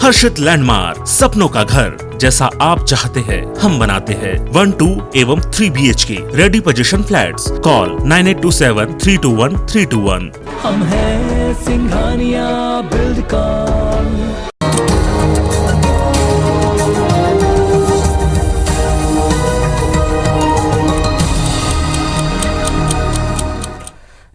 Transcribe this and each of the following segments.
हर्षित landmark, सपनों का घर जैसा आप चाहते हैं हम बनाते हैं। 1, 2 एवं 3 BHK ready position flats. Call 9827321321। हम हैं सिंघानिया बिल्डकॉन।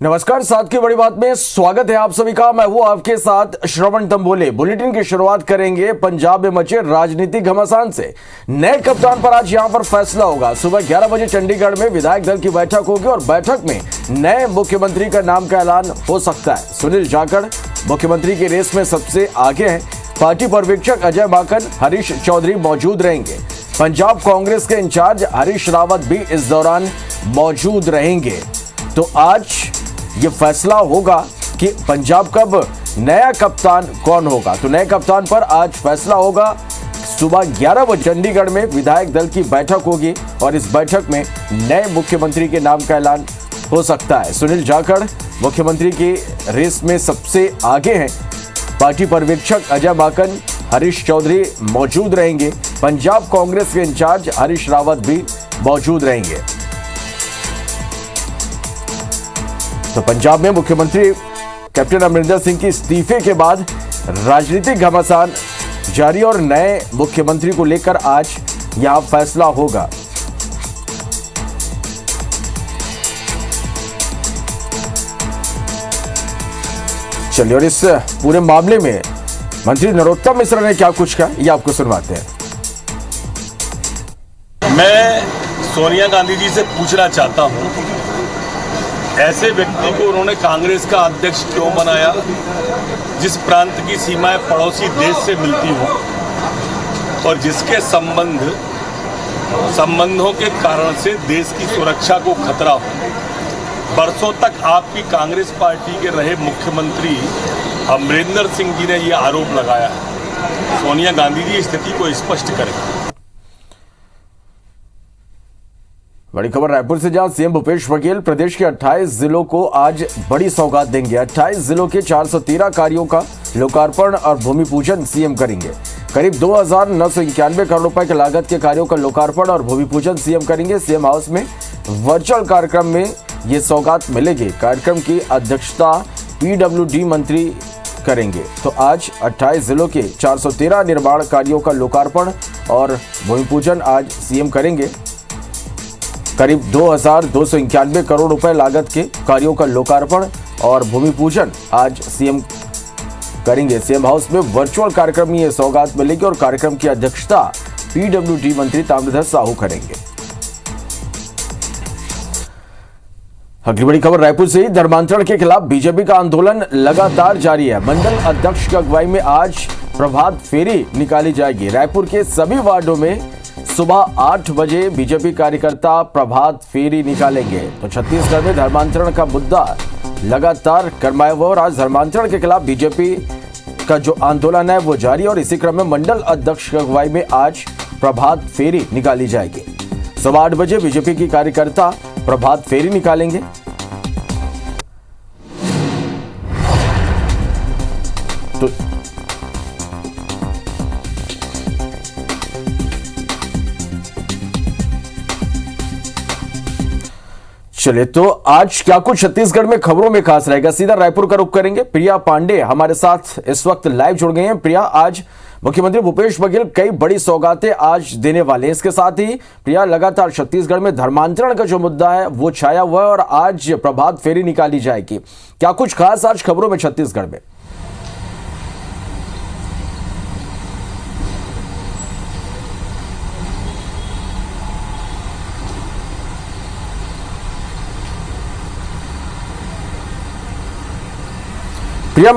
नमस्कार, साथ की बड़ी बात में स्वागत है आप सभी का। मैं हूं आपके साथ श्रवण तंबोले। बुलेटिन की शुरुआत करेंगे पंजाब में मचे राजनीतिक घमासान से। नए कप्तान पर आज यहां पर फैसला होगा। सुबह 11 बजे चंडीगढ़ में विधायक दल की बैठक होगी और बैठक में नए मुख्यमंत्री का नाम का ऐलान हो सकता है। सुनील जाखड़ मुख्यमंत्री की रेस में सबसे आगे हैं। पार्टी पर्यवेक्षक अजय माकन, हरीश चौधरी मौजूद रहेंगे। पंजाब कांग्रेस के इंचार्ज हरीश रावत भी इस दौरान मौजूद रहेंगे। तो आज ये फैसला होगा कि पंजाब कब नया कप्तान कौन होगा। तो नए कप्तान पर आज फैसला होगा। सुबह 11 बजे चंडीगढ़ में विधायक दल की बैठक होगी और इस बैठक में नए मुख्यमंत्री के नाम का ऐलान हो सकता है। सुनील जाखड़ मुख्यमंत्री की रेस में सबसे आगे हैं। पार्टी पर्यवेक्षक अजय माकन, हरीश चौधरी मौजूद रहेंगे। पंजाब कांग्रेस के इंचार्ज हरीश रावत भी मौजूद रहेंगे। तो पंजाब में मुख्यमंत्री कैप्टन अमरिंदर सिंह के इस्तीफे के बाद राजनीतिक घमासान जारी और नए मुख्यमंत्री को लेकर आज यहां फैसला होगा। चलिए, और इस पूरे मामले में मंत्री नरोत्तम मिश्रा ने क्या कुछ कहा, ये आपको सुनवाते हैं। मैं सोनिया गांधी जी से पूछना चाहता हूं, ऐसे व्यक्ति को उन्होंने कांग्रेस का अध्यक्ष क्यों बनाया जिस प्रांत की सीमाएं पड़ोसी देश से मिलती हो और जिसके संबंधों के कारण से देश की सुरक्षा को खतरा हो। बरसों तक आपकी कांग्रेस पार्टी के रहे मुख्यमंत्री अमरिंदर सिंह जी ने यह आरोप लगाया है। सोनिया गांधी जी स्थिति को स्पष्ट करें। बड़ी खबर रायपुर से, जहां सीएम भूपेश बघेल प्रदेश के 28 जिलों को आज बड़ी सौगात देंगे। 28 जिलों के 413 कार्यों का लोकार्पण और भूमि पूजन सीएम करेंगे। करीब 2,991 करोड़ रुपए की लागत के कार्यों का लोकार्पण और भूमि पूजन सीएम करेंगे। सीएम हाउस में वर्चुअल कार्यक्रम में ये सौगात मिलेगी। कार्यक्रम की अध्यक्षता PWD मंत्री करेंगे। तो आज 28 जिलों के 413 निर्माण कार्यों का लोकार्पण और भूमि पूजन आज सीएम करेंगे। करीब 2,291 करोड़ रुपए लागत के कार्यों का लोकार्पण और भूमि पूजन आज सीएम करेंगे। सीएम हाउस में वर्चुअल कार्यक्रम में यह सौगात मिलेगी और कार्यक्रम की अध्यक्षता PWD मंत्री ताम्रध्वज साहू करेंगे। अगली बड़ी खबर रायपुर से, धर्मांतरण के खिलाफ बीजेपी का आंदोलन लगातार जारी है। मंडल अध्यक्ष की अगुवाई में आज प्रभात फेरी निकाली जाएगी। रायपुर के सभी वार्डों में सुबह 8 बजे बीजेपी कार्यकर्ता प्रभात फेरी निकालेंगे। तो छत्तीसगढ़ में धर्मांतरण का मुद्दा लगातार गरमाया हुआ और आज धर्मांतरण के खिलाफ बीजेपी का जो आंदोलन है वो जारी और इसी क्रम में मंडल अध्यक्ष की अगुवाई में आज प्रभात फेरी निकाली जाएगी। सुबह 8 बजे बीजेपी की कार्यकर्ता प्रभात फेरी निकालेंगे। तो चलिए, तो आज क्या कुछ छत्तीसगढ़ में खबरों में खास रहेगा, सीधा रायपुर का रुख करेंगे। प्रिया पांडे हमारे साथ इस वक्त लाइव जुड़ गए हैं। प्रिया, आज मुख्यमंत्री भूपेश बघेल कई बड़ी सौगातें आज देने वाले हैं। इसके साथ ही प्रिया, लगातार छत्तीसगढ़ में धर्मांतरण का जो मुद्दा है वो छाया हुआ है और आज प्रभात फेरी निकाली जाएगी। क्या कुछ खास आज खबरों में छत्तीसगढ़ में? प्रिया,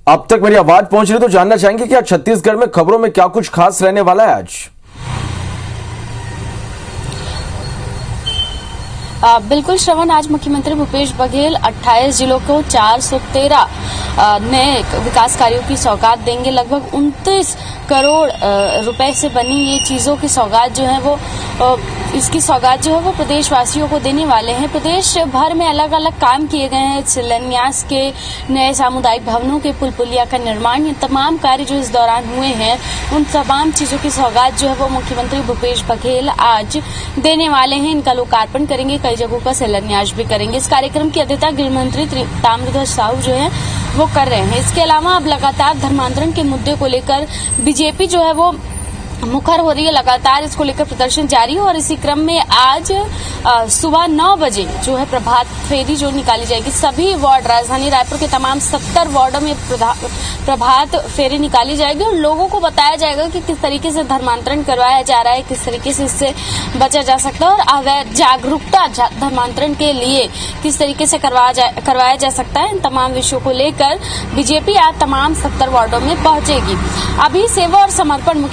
आप तक मेरी आवाज पहुंच रही तो जानना चाहेंगे कि आज छत्तीसगढ़ में खबरों में क्या कुछ खास रहने वाला है आज? बिल्कुल श्रवण, आज मुख्यमंत्री भूपेश बघेल 28 जिलों को 413 नए विकास कार्यों की सौगात देंगे। लगभग 29 करोड़ रुपए से बनी ये चीजों की सौगात जो है वो इसकी सौगात जो है वो प्रदेशवासियों को देने वाले हैं। प्रदेश भर में अलग अलग काम किए गए हैं। शिलान्यास के, नए सामुदायिक भवनों के, पुल पुलिया का निर्माण, ये तमाम कार्य जो इस दौरान हुए हैं उन तमाम चीजों की सौगात जो है वो मुख्यमंत्री भूपेश बघेल आज देने वाले हैं। इनका लोकार्पण करेंगे, कई जगहों पर शिलान्यास भी करेंगे। इस कार्यक्रम की अध्यक्षता गृह मंत्री ताम्रध्वज साहू जो है वो कर रहे हैं। इसके अलावा अब लगातार धर्मांतरण के मुद्दे को लेकर बीजेपी जो है वो मुखर हो रही है। लगातार इसको लेकर प्रदर्शन जारी है और इसी क्रम में आज सुबह 9 बजे जो है प्रभात फेरी जो निकाली जाएगी। सभी वार्ड, राजधानी रायपुर के तमाम 70 वार्डों में प्रभात फेरी निकाली जाएगी और लोगों को बताया जाएगा कि किस तरीके से धर्मांतरण करवाया जा रहा है, किस तरीके से इससे बचा जा सकता है और अवैध जागरूकता धर्मांतरण के लिए किस तरीके से करवाया जा सकता है। इन तमाम विषयों को लेकर बीजेपी आज तमाम 70 वार्डों में पहुंचेगी। अभी सेवा और समर्पण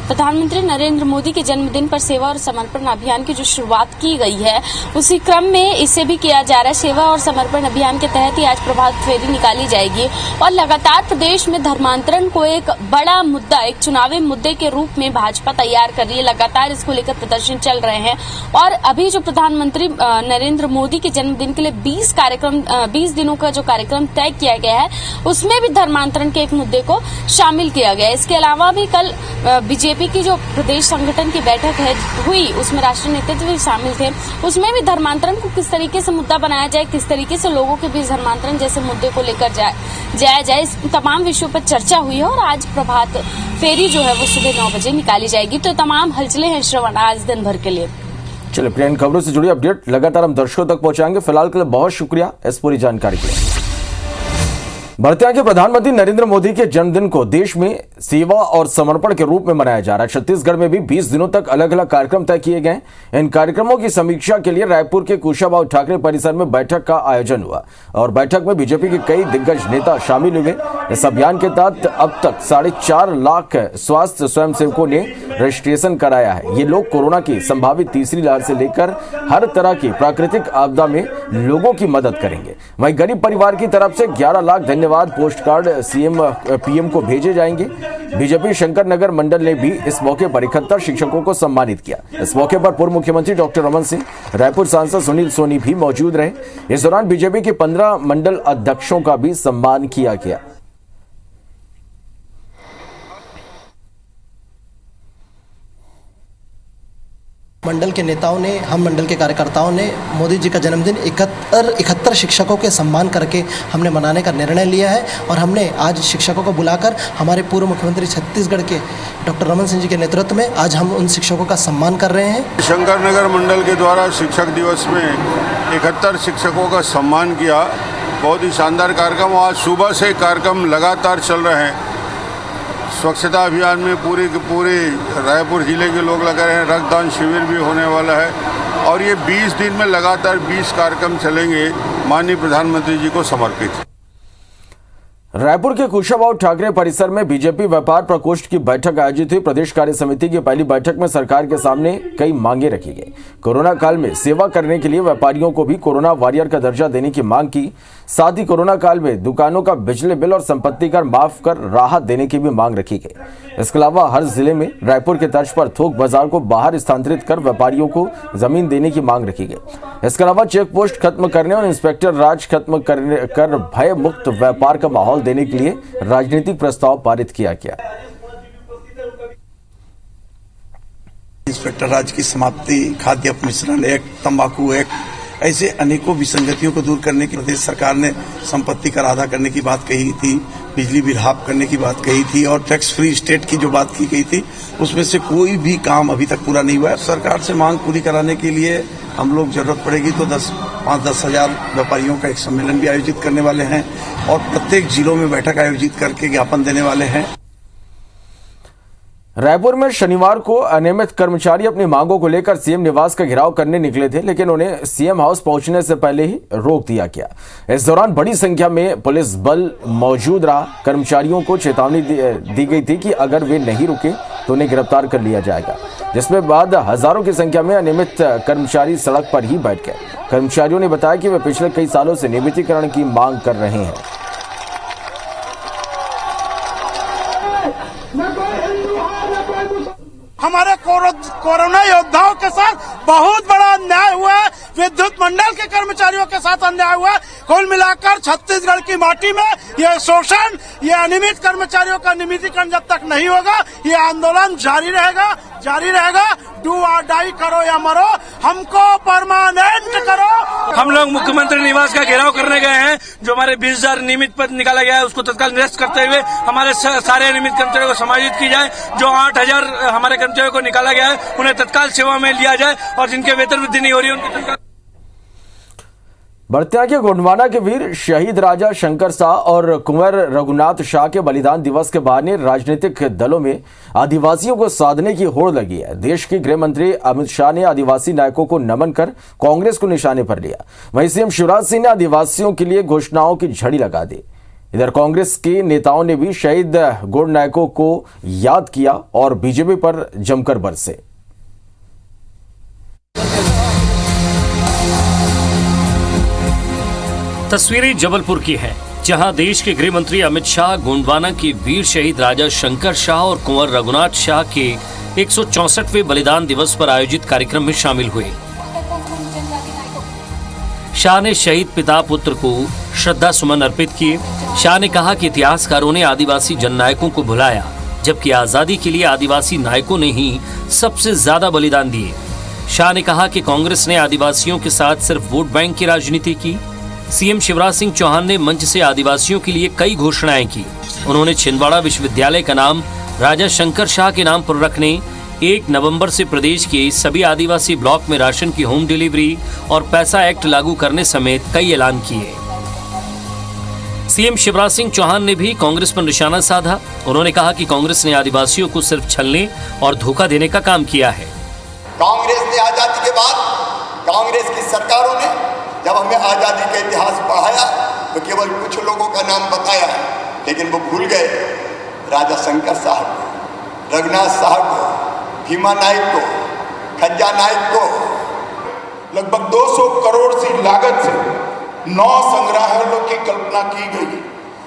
प्रधानमंत्री नरेंद्र मोदी के जन्मदिन पर सेवा और समर्पण अभियान की जो शुरुआत की गई है उसी क्रम में इसे भी किया जा रहा है। सेवा और समर्पण अभियान के तहत ही आज प्रभात फेरी निकाली जाएगी और लगातार प्रदेश में धर्मांतरण को एक बड़ा मुद्दा, एक चुनावी मुद्दे के रूप में भाजपा तैयार कर रही है। लगातार इसको लेकर प्रदर्शन चल रहे हैं और अभी जो प्रधानमंत्री नरेंद्र मोदी के जन्मदिन के लिए 20 दिनों का जो कार्यक्रम तय किया गया है उसमें भी धर्मांतरण के एक मुद्दे को शामिल किया गया है। इसके अलावा भी कल बीजेपी की जो प्रदेश संगठन की बैठक हुई उसमें राष्ट्रीय नेतृत्व भी शामिल थे। उसमें भी धर्मांतरण को किस तरीके से मुद्दा बनाया जाए, किस तरीके से लोगों के बीच धर्मांतरण जैसे मुद्दे को लेकर जाया जाए, इस तमाम विषयों पर चर्चा हुई है और आज प्रभात फेरी जो है वो सुबह 9 बजे निकाली जाएगी। तो तमाम हलचलें हैं श्रवण आज दिन भर के लिए। चलिए प्रिया, इन खबरों से जुड़ी अपडेट लगातार हम दर्शकों तक पहुंचाएंगे। फिलहाल के लिए बहुत शुक्रिया इस पूरी जानकारी के लिए। बढ़ते आगे, प्रधानमंत्री नरेंद्र मोदी के जन्मदिन को देश में सेवा और समर्पण के रूप में मनाया जा रहा है। छत्तीसगढ़ में भी 20 दिनों तक अलग अलग कार्यक्रम तय किए गए। इन कार्यक्रमों की समीक्षा के लिए रायपुर के कुशाभाऊ ठाकरे परिसर में बैठक का आयोजन हुआ और बैठक में बीजेपी के कई दिग्गज नेता शामिल हुए। इस अभियान के तहत अब तक 4.5 लाख स्वास्थ्य स्वयंसेवकों ने रजिस्ट्रेशन कराया है। ये लोग कोरोना की संभावित तीसरी लहर से लेकर हर तरह की प्राकृतिक आपदा में लोगों की मदद करेंगे। वहीं गरीब परिवार की तरफ से 11 लाख धन्यवाद पोस्ट कार्ड पीएम को भेजे जाएंगे। बीजेपी शंकर नगर मंडल ने भी इस मौके पर 71 शिक्षकों को सम्मानित किया। इस मौके पर पूर्व मुख्यमंत्री डॉक्टर रमन सिंह, रायपुर सांसद सुनील सोनी भी मौजूद रहे। इस दौरान बीजेपी के 15 मंडल अध्यक्षों का भी सम्मान किया गया। मंडल के नेताओं ने, हम मंडल के कार्यकर्ताओं ने मोदी जी का जन्मदिन 71 शिक्षकों के सम्मान करके हमने मनाने का निर्णय लिया है और हमने आज शिक्षकों को बुलाकर हमारे पूर्व मुख्यमंत्री छत्तीसगढ़ के डॉक्टर रमन सिंह जी के नेतृत्व में आज हम उन शिक्षकों का सम्मान कर रहे हैं। शंकर नगर मंडल के द्वारा शिक्षक दिवस में 71 शिक्षकों का सम्मान किया। बहुत ही शानदार कार्यक्रम, आज सुबह से कार्यक्रम लगातार चल रहे हैं। स्वच्छता अभियान में पूरे रायपुर जिले के लोग लगे हैं। रक्तदान शिविर भी होने वाला है और ये 20 दिन में लगातार 20 कार्यक्रम चलेंगे माननीय प्रधानमंत्री जी को समर्पित। रायपुर के कुशाभाऊ ठाकरे परिसर में बीजेपी व्यापार प्रकोष्ठ की बैठक आयोजित हुई। प्रदेश कार्य समिति की पहली बैठक में सरकार के सामने कई मांगे रखी गई। कोरोना काल में सेवा करने के लिए व्यापारियों को भी कोरोना वॉरियर का दर्जा देने की मांग की। साथ ही कोरोना काल में दुकानों का बिजली बिल और संपत्ति कर माफ कर राहत देने की भी मांग रखी गई। इसके अलावा हर जिले में रायपुर के तर्ज पर थोक बाजार को बाहर स्थानांतरित कर व्यापारियों को जमीन देने की मांग रखी गई। इसके अलावा चेक पोस्ट खत्म करने और इंस्पेक्टर राज खत्म कर भय मुक्त व्यापार का माहौल देने के लिए राजनीतिक प्रस्ताव पारित किया गया। इंस्पेक्टर राज की समाप्ति, खाद्य अपमिश्रण एक्ट, तंबाकू एक्ट, ऐसे अनेकों विसंगतियों को दूर करने की प्रदेश सरकार ने संपत्ति कर आधा करने की बात कही थी, बिजली बिल हाफ करने की बात कही थी और टैक्स फ्री स्टेट की जो बात की गई थी उसमें से कोई भी काम अभी तक पूरा नहीं हुआ है। सरकार से मांग पूरी कराने के लिए हम लोग जरूरत पड़ेगी तो 5-10 हजार व्यापारियों का एक सम्मेलन भी आयोजित करने वाले हैं और प्रत्येक जिलों में बैठक आयोजित करके ज्ञापन देने वाले हैं। रायपुर में शनिवार को अनियमित कर्मचारी अपनी मांगों को लेकर सीएम निवास का घेराव करने निकले थे, लेकिन उन्हें सीएम हाउस पहुंचने से पहले ही रोक दिया गया। इस दौरान बड़ी संख्या में पुलिस बल मौजूद रहा। कर्मचारियों को चेतावनी दी गई थी कि अगर वे नहीं रुके तो उन्हें गिरफ्तार कर लिया जाएगा, जिसमें बाद हजारों की संख्या में अनियमित कर्मचारी सड़क पर ही बैठ गए। कर्मचारियों ने बताया कि वे पिछले कई सालों से नियमितीकरण की मांग कर रहे हैं। हमारे कोरोना योद्धाओं के साथ बहुत बड़ा अन्याय हुआ है, विद्युत मंडल के कर्मचारियों के साथ अन्याय हुआ है। कुल मिलाकर छत्तीसगढ़ की माटी में यह शोषण, यह अनियमित कर्मचारियों का नियमितीकरण जब तक नहीं होगा, ये आंदोलन जारी रहेगा। डू और डाई करो या मरो, हमको परमानेंट करो। हम लोग मुख्यमंत्री निवास का घेराव करने गए हैं। जो हमारे 20,000 नियमित पद निकाला गया है उसको तत्काल निरस्त करते हुए हमारे सारे नियमित कर्मचारियों को समायोजित की जाए। जो 8,000 हमारे कर्मचारियों को निकाला गया है उन्हें तत्काल सेवा में लिया जाए और जिनके वेतन वृद्धि नहीं हो रही है उनकी तत्काल। बढ़ते के गोंडवाना के वीर शहीद राजा शंकर शाह और कुंवर रघुनाथ शाह के बलिदान दिवस के बहाने राजनीतिक दलों में आदिवासियों को साधने की होड़ लगी है। देश के गृह मंत्री अमित शाह ने आदिवासी नायकों को नमन कर कांग्रेस को निशाने पर लिया। वहीं सीएम शिवराज सिंह ने आदिवासियों के लिए घोषणाओं की झड़ी लगा दी। इधर कांग्रेस के नेताओं ने भी शहीद गोंड नायकों को याद किया और बीजेपी पर जमकर बरसे। तस्वीरें जबलपुर की हैं, जहां देश के गृह मंत्री अमित शाह गोंडवाना के वीर शहीद राजा शंकर शाह और कुंवर रघुनाथ शाह के 164वें बलिदान दिवस पर आयोजित कार्यक्रम में शामिल हुए। शाह ने शहीद पिता पुत्र को श्रद्धा सुमन अर्पित किए। शाह ने कहा कि इतिहासकारों ने आदिवासी जननायकों को भुलाया, जबकि आजादी के लिए आदिवासी नायकों ने ही सबसे ज्यादा बलिदान दिए। शाह ने कहा कि कांग्रेस ने आदिवासियों के साथ सिर्फ वोट बैंक की राजनीति की। सीएम शिवराज सिंह चौहान ने मंच से आदिवासियों के लिए कई घोषणाएं की। उन्होंने छिंदवाड़ा विश्वविद्यालय का नाम राजा शंकर शाह के नाम पर रखने, 1 नवंबर से प्रदेश के सभी आदिवासी ब्लॉक में राशन की होम डिलीवरी और पैसा एक्ट लागू करने समेत कई ऐलान किए। सीएम शिवराज सिंह चौहान ने भी कांग्रेस पर निशाना साधा। उन्होंने कहा कि कांग्रेस ने आदिवासियों को सिर्फ छलने और धोखा देने का काम किया है। कांग्रेस ने आजादी के बाद कांग्रेस की सरकारों ने जब हमें आजादी का इतिहास पढ़ाया तो केवल कुछ लोगों का नाम बताया, लेकिन वो भूल गए राजा शंकर साहब को, रघुनाथ साहब को, भीमा नायक को, खज्जा नायक को। लगभग 200 करोड़ की लागत से 9 संग्रहालयों की कल्पना की गई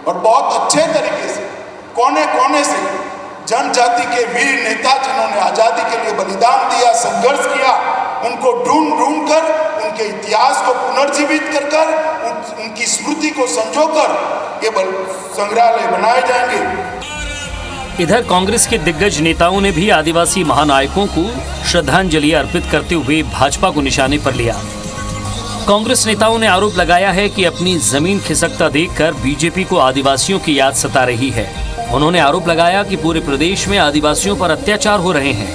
और बहुत अच्छे तरीके से कोने कोने से जनजाति के वीर नेता जिन्होंने आजादी के लिए बलिदान दिया, संघर्ष किया, उनको ढूंढ कर उनके इतिहास को पुनर्जीवित कर उनकी स्मृति को संजोकर केवल संग्रहालय बनाए जाएंगे। इधर कांग्रेस के दिग्गज नेताओं ने भी आदिवासी महानायकों को श्रद्धांजलि अर्पित करते हुए भाजपा को निशाने पर लिया। कांग्रेस नेताओं ने आरोप लगाया है कि अपनी जमीन खिसकता देखकर बीजेपी को आदिवासियों की याद सता रही है। उन्होंने आरोप लगाया कि पूरे प्रदेश में आदिवासियों पर अत्याचार हो रहे हैं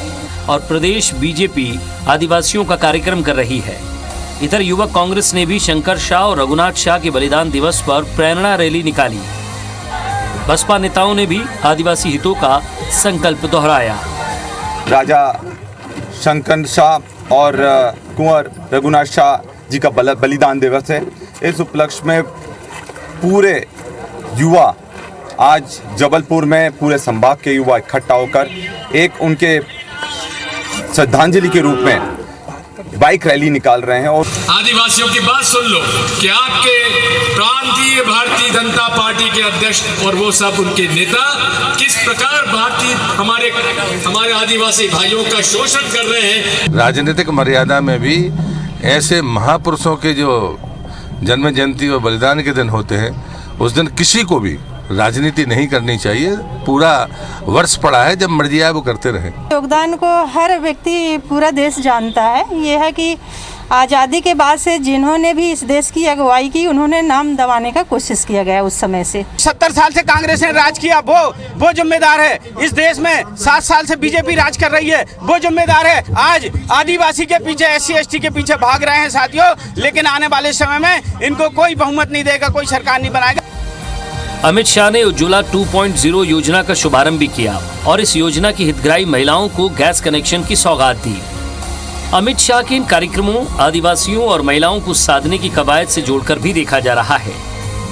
और प्रदेश बीजेपी आदिवासियों का कार्यक्रम कर रही है। इधर युवक कांग्रेस ने भी शंकर शाह और रघुनाथ शाह के बलिदान दिवस पर प्रेरणा रैली निकाली। बसपा नेताओं ने भी आदिवासी हितों का संकल्प दोहराया। राजा शंकर शाह और कुंवर रघुनाथ शाह जी का बलिदान दिवस है। इस उपलक्ष्य में पूरे युवा आज जबलपुर में पूरे संभाग के युवा इकट्ठा होकर एक उनके श्रद्धांजलि के रूप में बाइक रैली निकाल रहे हैं। और आदिवासियों की बात सुन लो कि आपके प्रांतीय भारतीय जनता पार्टी के अध्यक्ष और वो सब उनके नेता किस प्रकार भारतीय हमारे आदिवासी भाइयों का शोषण कर रहे हैं। राजनीतिक मर्यादा में भी ऐसे महापुरुषों के जो जन्म जयंती और बलिदान के दिन होते हैं, उस दिन किसी को भी राजनीति नहीं करनी चाहिए। पूरा वर्ष पड़ा है, जब मर्जी आए वो करते रहे। योगदान को हर व्यक्ति पूरा देश जानता है। ये है कि आज़ादी के बाद से जिन्होंने भी इस देश की अगुवाई की, उन्होंने नाम दबाने का कोशिश किया गया उस समय से। 70 साल से कांग्रेस ने राज किया, वो जिम्मेदार है। इस देश में 7 साल से बीजेपी राज कर रही है, वो जिम्मेदार है। आज आदिवासी के पीछे, SC ST के पीछे भाग रहे हैं साथियों, लेकिन आने वाले समय में इनको कोई बहुमत नहीं देगा, कोई सरकार नहीं बनाएगा। अमित शाह ने उज्ज्वला 2.0 योजना का शुभारंभ भी किया और इस योजना की हितग्राही महिलाओं को गैस कनेक्शन की सौगात दी। अमित शाह के इन कार्यक्रमों आदिवासियों और महिलाओं को साधने की कवायद से जोड़कर भी देखा जा रहा है।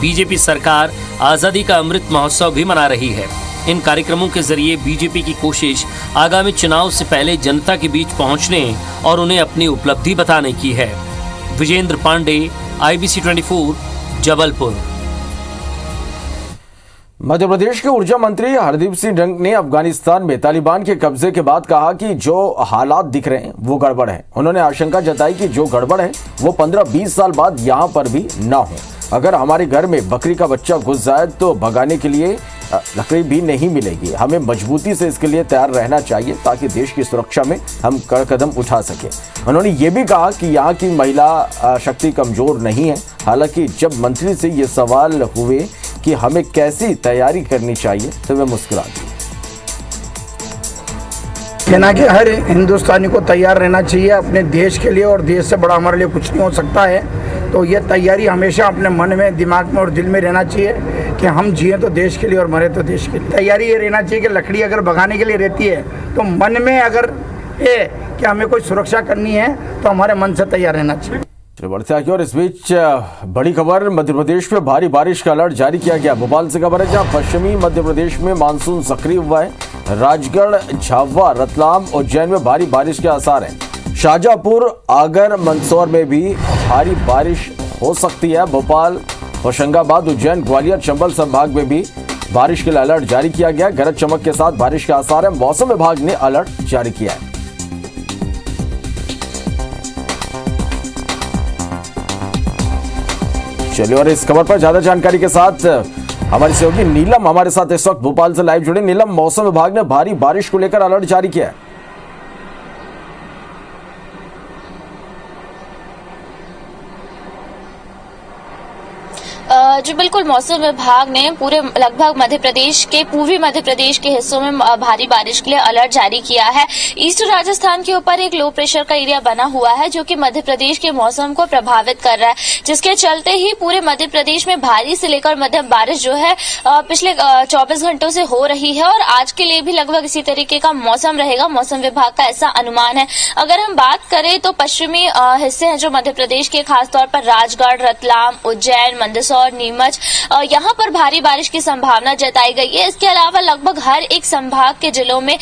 बीजेपी सरकार आजादी का अमृत महोत्सव भी मना रही है। इन कार्यक्रमों के जरिए बीजेपी की कोशिश आगामी चुनाव से पहले जनता के बीच पहुंचने और उन्हें अपनी उपलब्धि बताने की है। विजेंद्र पांडे, IBC 24, जबलपुर। मध्य प्रदेश के ऊर्जा मंत्री हरदीप सिंह डंग ने अफगानिस्तान में तालिबान के कब्जे के बाद कहा कि जो हालात दिख रहे हैं वो गड़बड़ है। उन्होंने आशंका जताई कि जो गड़बड़ है वो 15-20 साल बाद यहाँ पर भी ना हो। अगर हमारे घर में बकरी का बच्चा घुस जाए तो भगाने के लिए लकड़ी भी नहीं मिलेगी। हमें मजबूती से इसके लिए तैयार रहना चाहिए ताकि देश की सुरक्षा में हम कदम उठा सकें। उन्होंने ये भी कहा कि यहाँ की महिला शक्ति कमजोर नहीं है। हालांकि जब मंत्री से ये सवाल हुए कि हमें कैसी तैयारी करनी चाहिए तो वे मुस्कुरा दी। कहना कि हर हिंदुस्तानी को तैयार रहना चाहिए अपने देश के लिए, और देश से बड़ा हमारे लिए कुछ नहीं हो सकता है। तो ये तैयारी हमेशा अपने मन में, दिमाग में और दिल में रहना चाहिए कि हम जिए तो देश के लिए और मरे तो देश के लिए। तैयारी ये रहना चाहिए कि लकड़ी अगर भगाने के लिए रहती है तो मन में अगर है कि हमें कोई सुरक्षा करनी है तो हमारे मन से तैयार रहना चाहिए। बढ़ते आगे। और इस बीच बड़ी खबर, मध्य प्रदेश में भारी बारिश का अलर्ट जारी किया गया। भोपाल से खबर है जहां पश्चिमी मध्य प्रदेश में मानसून सक्रिय हुआ है। राजगढ़, झाबुआ, रतलाम, उज्जैन में भारी बारिश के आसार हैं। शाहजहांपुर, आगर, मंदसौर में भी भारी बारिश हो सकती है। भोपाल, होशंगाबाद, उज्जैन, ग्वालियर, चंबल संभाग में भी बारिश के लिए अलर्ट जारी किया गया। गरज चमक के साथ बारिश के आसार है। मौसम विभाग ने अलर्ट जारी किया है। चलिए, और इस खबर पर ज्यादा जानकारी के साथ हमारी सहयोगी नीलम हमारे साथ इस वक्त भोपाल से लाइव जुड़े। नीलम, मौसम विभाग ने भारी बारिश को लेकर अलर्ट जारी किया है। जी बिल्कुल, मौसम विभाग ने पूरे लगभग मध्य प्रदेश के, पूर्वी मध्य प्रदेश के हिस्सों में भारी बारिश के लिए अलर्ट जारी किया है। ईस्ट राजस्थान के ऊपर एक लो प्रेशर का एरिया बना हुआ है जो कि मध्य प्रदेश के मौसम को प्रभावित कर रहा है, जिसके चलते ही पूरे मध्य प्रदेश में भारी से लेकर मध्यम बारिश जो है पिछले 24 घंटों से हो रही है और आज के लिए भी लगभग इसी तरीके का मौसम रहेगा। मौसम विभाग का ऐसा अनुमान है। अगर हम बात करें तो पश्चिमी हिस्से हैं जो मध्य प्रदेश के, खासतौर पर राजगढ़, रतलाम, उज्जैन, मंदसौर, नीमच, यहाँ पर भारी बारिश की संभावना जताई गई है। इसके अलावा लगभग हर एक संभाग के जिलों में,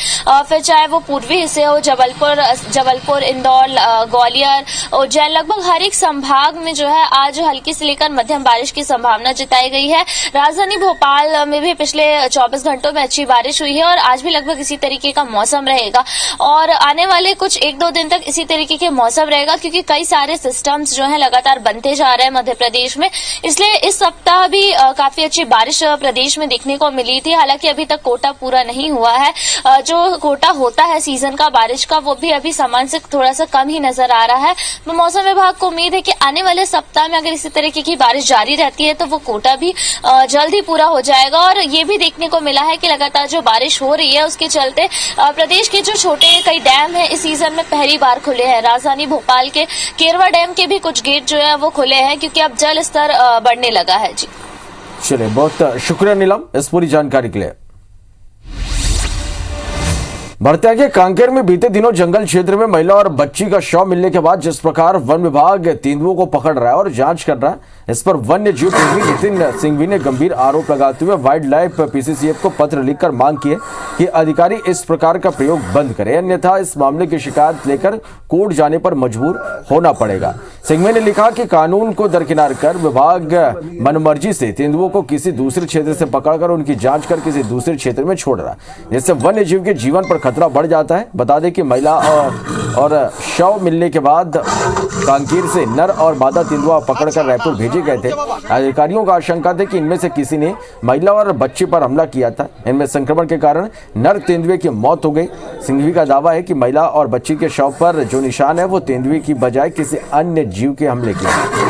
फिर चाहे वो पूर्वी हिस्से हो, जबलपुर, इंदौर, ग्वालियर, उज्जैन, लगभग हर एक संभाग में जो है आज हल्की से लेकर मध्यम बारिश की संभावना जताई गई है। राजधानी भोपाल में भी पिछले 24 घंटों में अच्छी बारिश हुई है और आज भी लगभग इसी तरीके का मौसम रहेगा और आने वाले कुछ 1-2 दिन तक इसी तरीके के मौसम रहेगा, क्योंकि कई सारे सिस्टम्स जो है लगातार बनते जा रहे हैं मध्य प्रदेश में। इसलिए इस सप्ताह भी काफी अच्छी बारिश प्रदेश में देखने को मिली थी। हालांकि अभी तक कोटा पूरा नहीं हुआ है। जो कोटा होता है सीजन का बारिश का, वो भी अभी सामान्य से थोड़ा सा कम ही नजर आ रहा है। तो मौसम विभाग को उम्मीद है कि आने वाले सप्ताह में अगर इसी तरीके की बारिश जारी रहती है तो वो कोटा भी जल्द ही पूरा हो जाएगा। और ये भी देखने को मिला है कि लगातार जो बारिश हो रही है उसके चलते प्रदेश के जो छोटे कई डैम है इस सीजन में पहली बार खुले हैं। राजधानी भोपाल के केरवा डैम के भी कुछ गेट जो है वो खुले हैं, क्योंकि अब जल स्तर बढ़ने लगा है। जी चलिए, बहुत शुक्रिया नीलम इस पूरी जानकारी के लिए। बढ़ते आगे, कांकेर में बीते दिनों जंगल क्षेत्र में महिला और बच्ची का शव मिलने के बाद जिस प्रकार वन विभाग तेंदुओं को पकड़ रहा है और जांच कर रहा है, इस पर वन्य जीव प्रेमी नितिन सिंघवी ने गंभीर आरोप लगाते हुए वाइल्ड लाइफ PCCF को पत्र लिखकर मांग की है कि अधिकारी इस प्रकार का प्रयोग बंद करें, अन्यथा इस मामले की शिकायत लेकर कोर्ट जाने पर मजबूर होना पड़ेगा। सिंघवी ने लिखा कि कानून को दरकिनार कर विभाग मनमर्जी से तेंदुओं को किसी दूसरे क्षेत्र से पकड़कर उनकी जांच कर किसी दूसरे क्षेत्र में छोड़ रहा, जिससे वन्य जीव के जीवन पर खतरा बढ़ जाता है। बता दें कि महिला और शव मिलने के बाद कांकेर से नर और मादा तेंदुआ पकड़कर रायपुर भेजे गए थे। अधिकारियों का आशंका थी कि इनमें से किसी ने महिला और बच्चे पर हमला किया था। इनमें संक्रमण के कारण नर तेंदुए की मौत हो गई। सिंघवी का दावा है कि महिला और बच्ची के शव पर जो निशान है वो तेंदुए की बजाय किसी अन्य जीव के हमले के हैं।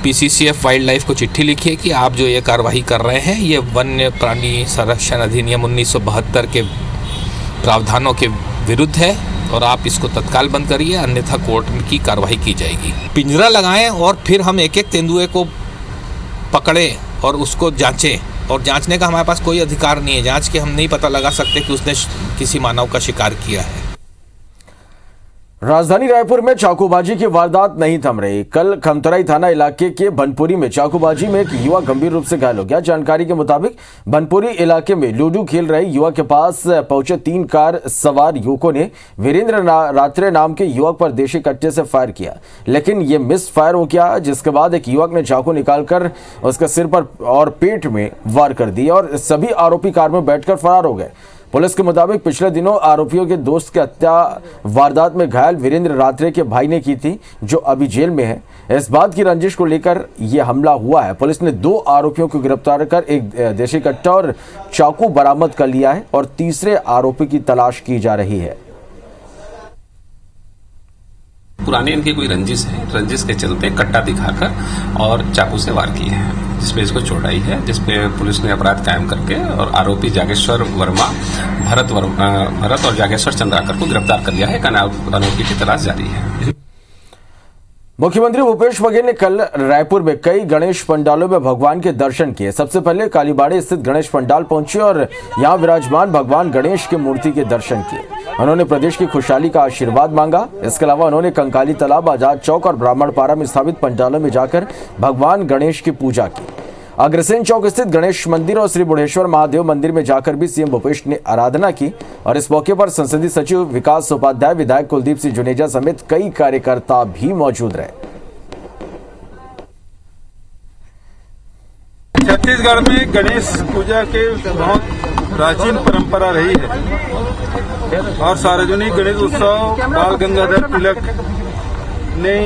PCCF वाइल्ड लाइफ को चिट्ठी लिखी है कि आप जो ये कार्रवाई कर रहे हैं ये वन्य प्राणी संरक्षण अधिनियम 1972 के प्रावधानों के विरुद्ध है और आप इसको तत्काल बंद करिए, अन्यथा कोर्ट की कार्रवाई की जाएगी। पिंजरा लगाएं और फिर हम एक एक तेंदुए को पकड़ें और उसको जांचें, और जांचने का हमारे पास कोई अधिकार नहीं है। जांच के हम नहीं पता लगा सकते कि उसने किसी मानव का शिकार किया है। राजधानी रायपुर में चाकूबाजी की वारदात नहीं थम रही। कल खमतराई थाना इलाके के बनपुरी में चाकूबाजी में एक युवा गंभीर रूप से घायल हो गया। जानकारी के मुताबिक बनपुरी इलाके में लूडो खेल रहे युवा के पास पहुंचे 3 कार सवार युवकों ने वीरेंद्र रात्रे नाम के युवक पर देशी कट्टे से फायर किया, लेकिन ये मिस फायर हो गया, जिसके बाद एक युवक ने चाकू निकालकर उसके सिर पर और पेट में वार कर दिया और सभी आरोपी कार में बैठकर फरार हो गए। पुलिस के मुताबिक पिछले दिनों आरोपियों के दोस्त की हत्या वारदात में घायल वीरेंद्र रात्रे के भाई ने की थी, जो अभी जेल में है। इस बात की रंजिश को लेकर यह हमला हुआ है। पुलिस ने 2 आरोपियों को गिरफ्तार कर एक देशी कट्टा और चाकू बरामद कर लिया है और तीसरे आरोपी की तलाश की जा रही है। पुराने इनकी कोई रंजिश है, रंजिश के चलते कट्टा दिखाकर और चाकू से वार किए हैं, जिसपे इसको चोटाई है, जिसपे पुलिस ने अपराध कायम करके और आरोपी जागेश्वर वर्मा, भरत और जागेश्वर चंद्राकर को गिरफ्तार कर लिया है। आरोपी की तलाश जारी है। मुख्यमंत्री भूपेश बघेल ने कल रायपुर में कई गणेश पंडालों में भगवान के दर्शन किए। सबसे पहले कालीबाड़ी स्थित गणेश पंडाल पहुंचे और यहां विराजमान भगवान गणेश की मूर्ति के दर्शन किए। उन्होंने प्रदेश की खुशहाली का आशीर्वाद मांगा। इसके अलावा उन्होंने कंकाली तालाब, आजाद चौक और ब्राह्मणपारा में स्थापित पंडालों में जाकर भगवान गणेश की पूजा की। अग्रसेन चौक स्थित गणेश मंदिर और श्री बुढ़ेश्वर महादेव मंदिर में जाकर भी सीएम भूपेश ने आराधना की और इस मौके पर संसदीय सचिव विकास उपाध्याय, विधायक कुलदीप सिंह जुनेजा समेत कई कार्यकर्ता भी मौजूद रहे। छत्तीसगढ़ में गणेश पूजा के बहुत प्राचीन परंपरा रही है और सार्वजनिक गणेश उत्सव बाल गंगाधर तिलक ने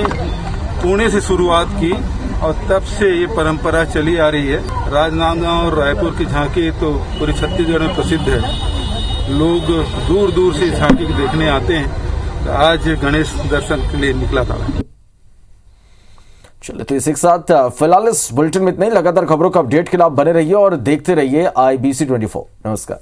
पुणे से शुरुआत की और तब से ये परंपरा चली आ रही है। राजनांदगांव और रायपुर की झांकी तो पूरे छत्तीसगढ़ में प्रसिद्ध है। लोग दूर दूर से झांकी देखने आते हैं। तो आज गणेश दर्शन के लिए निकला था। चलिए तो इसी के साथ फिलहाल इस बुलेटिन में इतना ही। लगातार खबरों का अपडेट के लिए आप बने रहिए और देखते रहिए IBC 24। नमस्कार।